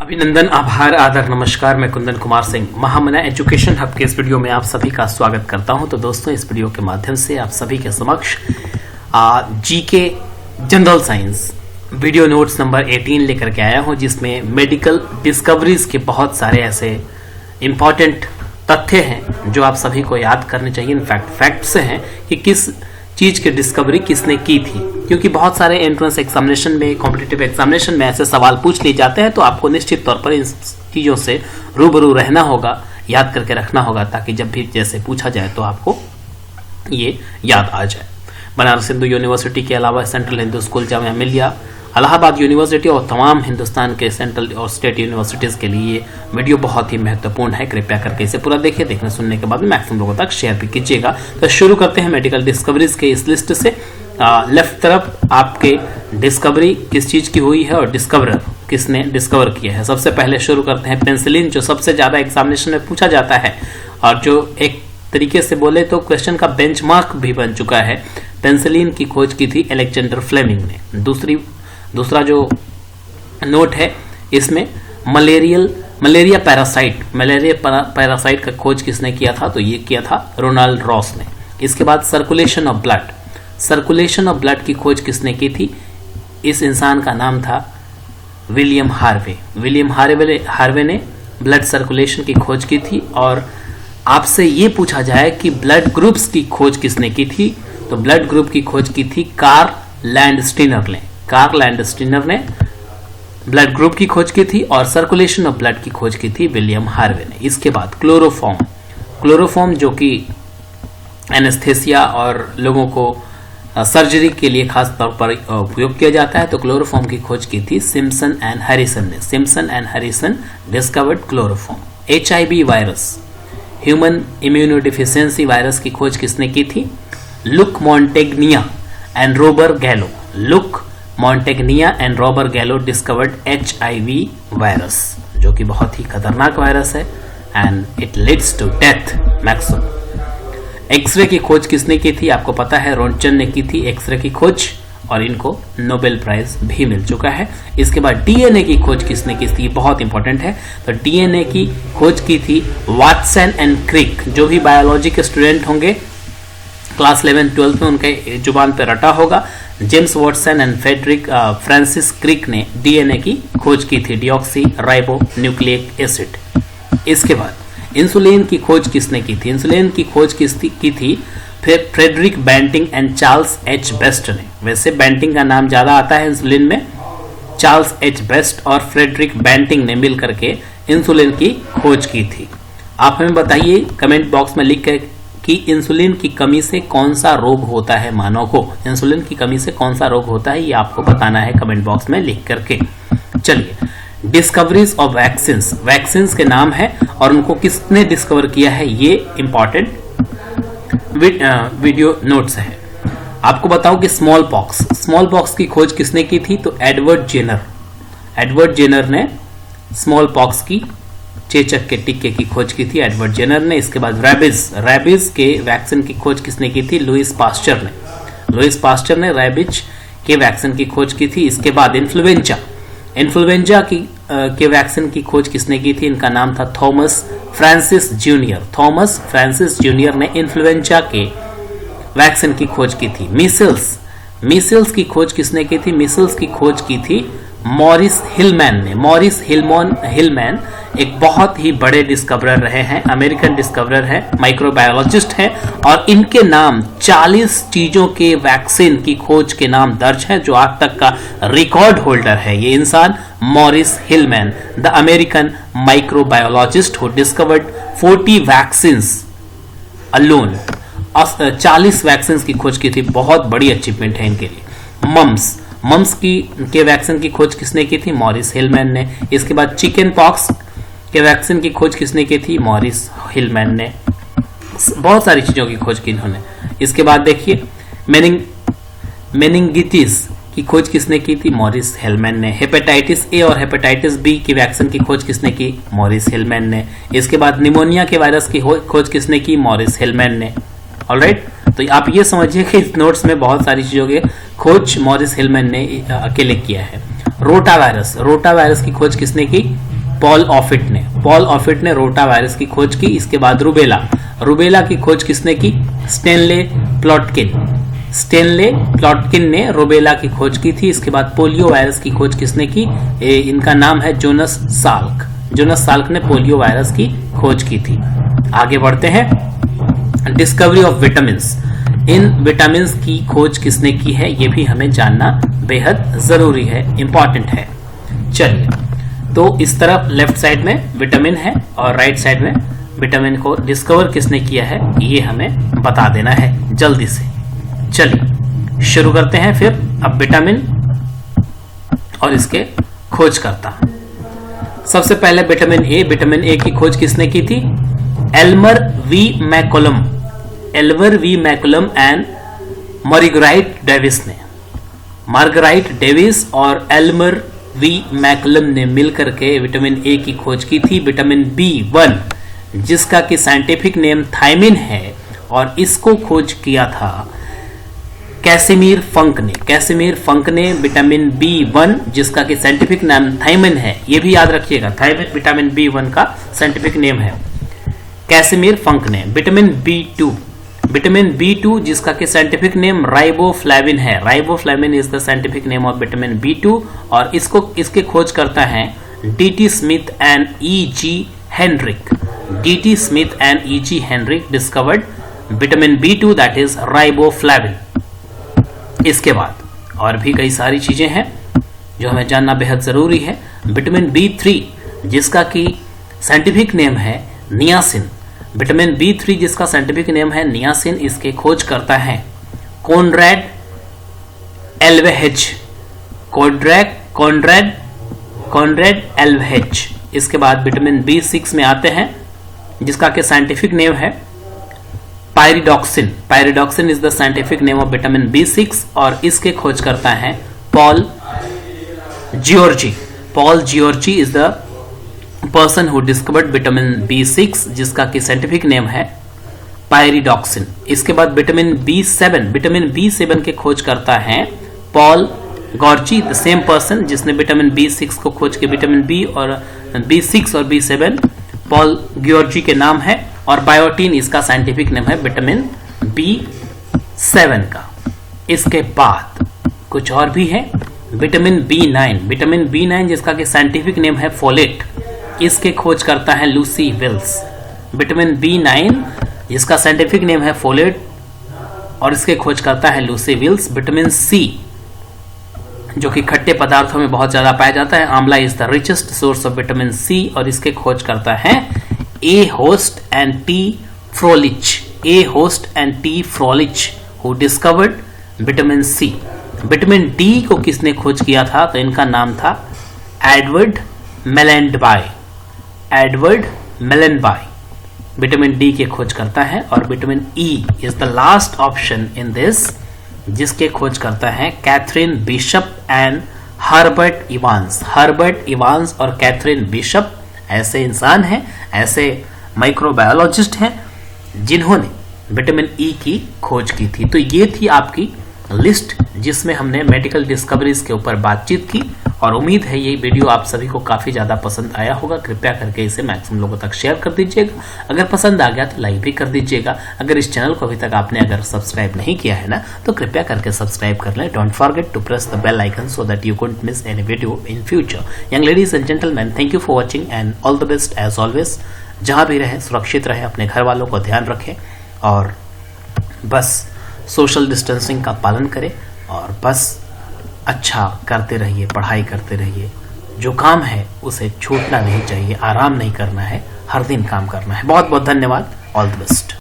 अभिनंदन, आभार, आदर, नमस्कार। मैं कुंदन कुमार सिंह महामना एजुकेशन हब के इस वीडियो में आप सभी का स्वागत करता हूं। तो दोस्तों, इस वीडियो के माध्यम से आप सभी के समक्ष GK general science video notes number 18 लेकर के आया हूं, जिसमें मेडिकल डिस्कवरीज के बहुत सारे ऐसे इंपॉर्टेंट तथ्य हैं जो आप सभी को याद करने चाहिए। इनफैक्ट फैक्ट्स हैं कि किस चीज की डिस्कवरी किसने की थी, क्योंकि बहुत सारे एंट्रेंस एग्जामिनेशन में, कॉम्पिटिटिव एग्जामिनेशन में ऐसे सवाल पूछ लिए जाते हैं। तो आपको निश्चित तौर पर इन चीजों से रूबरू रहना होगा, याद करके रखना होगा, ताकि जब भी जैसे पूछा जाए तो आपको ये याद आ जाए। बनारस हिंदू यूनिवर्सिटी के अलावा central Hindu school, Jamia Millia, Allahabad university और तमाम हिंदुस्तान के सेंट्रल और स्टेट यूनिवर्सिटीज के लिए वीडियो बहुत ही महत्वपूर्ण है। कृपया करके इसे पूरा देखिए। देखने सुनने के बाद में मैक्सिमम लोगों तक शेयर भी कीजिएगा। तो शुरू करते हैं मेडिकल डिस्कवरीज के इस लिस्ट से। लेफ्ट तरफ आपके डिस्कवरी किस चीज की हुई है और डिस्कवरर किसने डिस्कवर किया है। सबसे पहले शुरू करते हैं पेनिसिलिन, जो सबसे ज्यादा एग्जामिनेशन में पूछा जाता है और जो एक तरीके से बोले तो क्वेश्चन का बेंचमार्क भी बन चुका है। पेनिसिलिन की खोज की थी अलेक्जेंडर फ्लेमिंग ने। दूसरा जो नोट है इसमें मलेरिया पैरासाइट का खोज किसने किया था, तो ये किया था रोनाल्ड रॉस ने। इसके बाद सर्कुलेशन ऑफ ब्लड की खोज किसने की थी, इस इंसान का नाम था विलियम हार्वे ने ब्लड सर्कुलेशन की खोज की थी। और आपसे ये पूछा जाए कि ब्लड ग्रुप्स की खोज किसने की थी, तो ब्लड ग्रुप की खोज की थी कार्ल लैंडस्टीनर ने ब्लड ग्रुप की खोज की थी और सर्कुलेशन ऑफ ब्लड की खोज की थी विलियम हार्वे ने। इसके बाद क्लोरोफॉर्म जो कि एनेस्थेसिया और लोगों को सर्जरी के लिए खास तौर पर उपयोग किया जाता है, तो क्लोरोफॉर्म की खोज की थी Simpson and Harrison discovered chloroform. HIV virus, human immunodeficiency virus की खोज किसने की थी, Luc Montagnier and Robert Gallo discovered HIV virus, जो कि बहुत ही खतरनाक वायरस है and it leads to death maximum. X-ray की खोज किसने की थी, आपको पता है रोंटगन ने की थी एक्सरे की खोज और इनको नोबेल प्राइज भी मिल चुका है। इसके बाद DNA की खोज किसने की थी, बहुत इंपॉर्टेंट है। तो DNA की खोज की थी वाटसन एंड क्रिक। जो भी बायोलॉजी के स्टूडेंट होंगे क्लास 11-12 में, उनके जुबान पे रटा होगा। James Watson and Francis Crick ने DNA की खोज की थी, डिऑक्सी राइबो न्यूक्लिक एसिड। इसके बाद इंसुलिन की खोज किसने की थी, इंसुलिन की खोज की थी Frederick Banting and Charles H Best ने। वैसे बैंटिंग का नाम ज्यादा आता है इंसुलिन में, चार्ल्स H बेस्ट और फ्रेडरिक बैंटिंग ने मिल करके इंसुलिन की खोज की थी। आप हमें बताइए कमेंट बॉक्स में लिख कर कि इंसुलिन की कमी से कौन सा रोग होता है मानव को। इंसुलिन की कमी से कौन सा रोग होता है, ये आपको बताना है कमेंट बॉक्स में लिख करके। चलिए, डिस्कवरीज ऑफ वैक्सीन्स के नाम है और उनको किसने डिस्कवर किया है, ये इंपॉर्टेंट वीडियो नोट्स है। आपको बताऊं कि स्मॉल पॉक्स की खोज किसने की थी, तो एडवर्ड जेनर ने स्मॉल पॉक्स की, चेचक के टीके की खोज की थी एडवर्ड जेनर ने। इसके बाद रैबिज के वैक्सीन की खोज किसने की थी, लुइस पास्चर ने रैबिज के वैक्सीन की खोज की थी। इसके बाद इन्फ्लुएंजा के वैक्सीन की खोज किसने की थी, इनका नाम था थॉमस फ्रांसिस जूनियर ने इन्फ्लुएंजा के वैक्सीन की खोज की थी। मीसल्स की खोज किसने की थी, मीसल्स की खोज की थी मॉरिस हिलमैन एक बहुत ही बड़े डिस्कवरर रहे हैं, अमेरिकन डिस्कवरर है, माइक्रोबायोलॉजिस्ट हैं और इनके नाम 40 चीजों के वैक्सीन की खोज के नाम दर्ज हैं, जो आज तक का रिकॉर्ड होल्डर है ये इंसान Morris Hillman, the American microbiologist who discovered 40 vaccines alone. 40 vaccine की खोज की थी, बहुत बड़ी अचीवमेंट है इनके लिए। मम्स के वैक्सीन की खोज किसने की थी, मॉरिस हिलमैन ने। इसके बाद चिकन पॉक्स के वैक्सीन की खोज किसने की थी, मॉरिस हिलमैन ने। बहुत सारी चीजों की खोज की इन्होंने। इसके बाद देखिए मेनिंगिटिस की खोज किसने की थी, मॉरिस हिलमैन ने। हेपेटाइटिस ए और हेपेटाइटिस बी की वैक्सीन की खोज किसने की, मॉरिस हिलमैन ने। इसके बाद निमोनिया के वायरस की खोज किसने की, मॉरिस हिलमैन ने। ऑलराइट, तो आप ये समझिए कि इस नोट्स में बहुत सारी चीजों की खोज मॉरिस हिलमैन ने अकेले किया है। रोटा वायरस की खोज किसने की, पॉल ऑफिट ने रोटा वायरस की खोज की। इसके बाद रूबेला की खोज किसने की? स्टेनले प्लॉटकिन ने रूबेला की खोज की थी। इसके बाद पोलियो वायरस की खोज किसने की? इनका नाम है जोनस साल्क ने पोलियो वायरस की खोज की थी। आगे बढ़ते हैं। Discovery of vitamins, in vitamins की खोज किसने की है? ये भी हमें जानना बेहद जरूरी है, इंपॉर्टेंट है। चलिए, तो इस तरफ लेफ्ट साइड में विटामिन है और राइट साइड में विटामिन को डिस्कवर किसने किया है, ये हमें बता देना है जल्दी से। चलिए शुरू करते हैं फिर। अब विटामिन और इसके खोजकर्ता। सबसे पहले विटामिन ए की खोज किसने की थी? Elmer V McCollum and Marguerite Davis और एल्मर वी मैकुलम ने मिलकर के विटामिन ए की खोज की थी। विटामिन B1 जिसका कि साइंटिफिक नेम थायमिन है, और इसको खोज किया था कैसिमिर फंक ने विटामिन B1 जिसका कि साइंटिफिक नाम थायमिन है, ये भी याद रखिएगा, थायमिन विटामिन B1 का साइंटिफिक नेम है, कैसिमिर फंक ने। विटामिन B2 जिसका कि साइंटिफिक नेम राइबोफ्लाविन है, riboflavin is the scientific name of vitamin B2, और इसके खोज करता है D.T. Smith and E.G. Heinrich discovered vitamin B2 that is riboflavin. इसके बाद और भी कई सारी चीजें हैं जो हमें जानना बेहद जरूरी है। विटामिन B3 जिसका कि साइंटिफिक नेम है नियासिन, विटामिन B3 जिसका साइंटिफिक नेम है नियासिन, इसके खोज करता है कॉनरेड एल्वेज। इसके बाद विटामिन B6 में आते हैं जिसका कि साइंटिफिक नेम है pyridoxine is the scientific name of vitamin B6, और इसके खोज करता है Paul Georgy is the person who discovered vitamin B6 जिसका कि साइंटिफिक नेम है पायरिडॉक्सिन। इसके बाद विटामिन B7 के खोज करता है पॉल गॉर्ची, द सेम पर्सन जिसने विटामिन B6 को खोज के विटामिन B6 और B7 पॉल गियोर्जी के नाम है, और बायोटीन इसका साइंटिफिक नेम है विटामिन B7 का। इसके बाद कुछ और भी है। विटामिन B9 जिसका कि साइंटिफिक नेम है फोलेट, इसके खोज करता है लूसी विल्स। विटामिन B9 जिसका साइंटिफिक नेम है फोलेट और इसके खोज करता है लूसी विल्स। विटामिन C जो कि खट्टे पदार्थों में बहुत ज्यादा पाया जाता है, amla is the richest source of vitamin C, और इसके खोज करता है A Holst and T Frolich who discovered vitamin C। Vitamin D को किसने खोज किया था? तो इनका नाम था एडवर्ड मेलेनबाई विटामिन D के खोज करता है। और vitamin E is the last option in this जिसके खोज करता है Katherine Bishop and Herbert Evans और कैथरीन बिशप ऐसे इंसान हैं, ऐसे माइक्रोबायोलॉजिस्ट हैं जिन्होंने विटामिन E की खोज की थी। तो ये थी आपकी लिस्ट जिसमें हमने मेडिकल डिस्कवरीज के ऊपर बातचीत की, और उम्मीद है ये वीडियो आप सभी को काफी ज्यादा पसंद आया होगा। कृपया करके इसे मैक्सिमम लोगों तक शेयर कर दीजिएगा। अगर पसंद आ गया तो लाइक भी कर दीजिएगा। अगर इस चैनल को अभी तक आपने अगर सब्सक्राइब नहीं किया है ना, तो कृपया करके सब्सक्राइब कर लें। Don't forget to press the bell icon so that you couldn't miss any video in future. Young ladies and gentleman, thank you for watching and all the best as always. जहां भी रहें सुरक्षित रहें, अपने घर वालों को ध्यान रखें, और बस सोशल डिस्टेंसिंग का पालन करें, और बस अच्छा करते रहिए, पढ़ाई करते रहिए। जो काम है उसे छूटना नहीं चाहिए, आराम नहीं करना है, हर दिन काम करना है। बहुत बहुत धन्यवाद। All the best.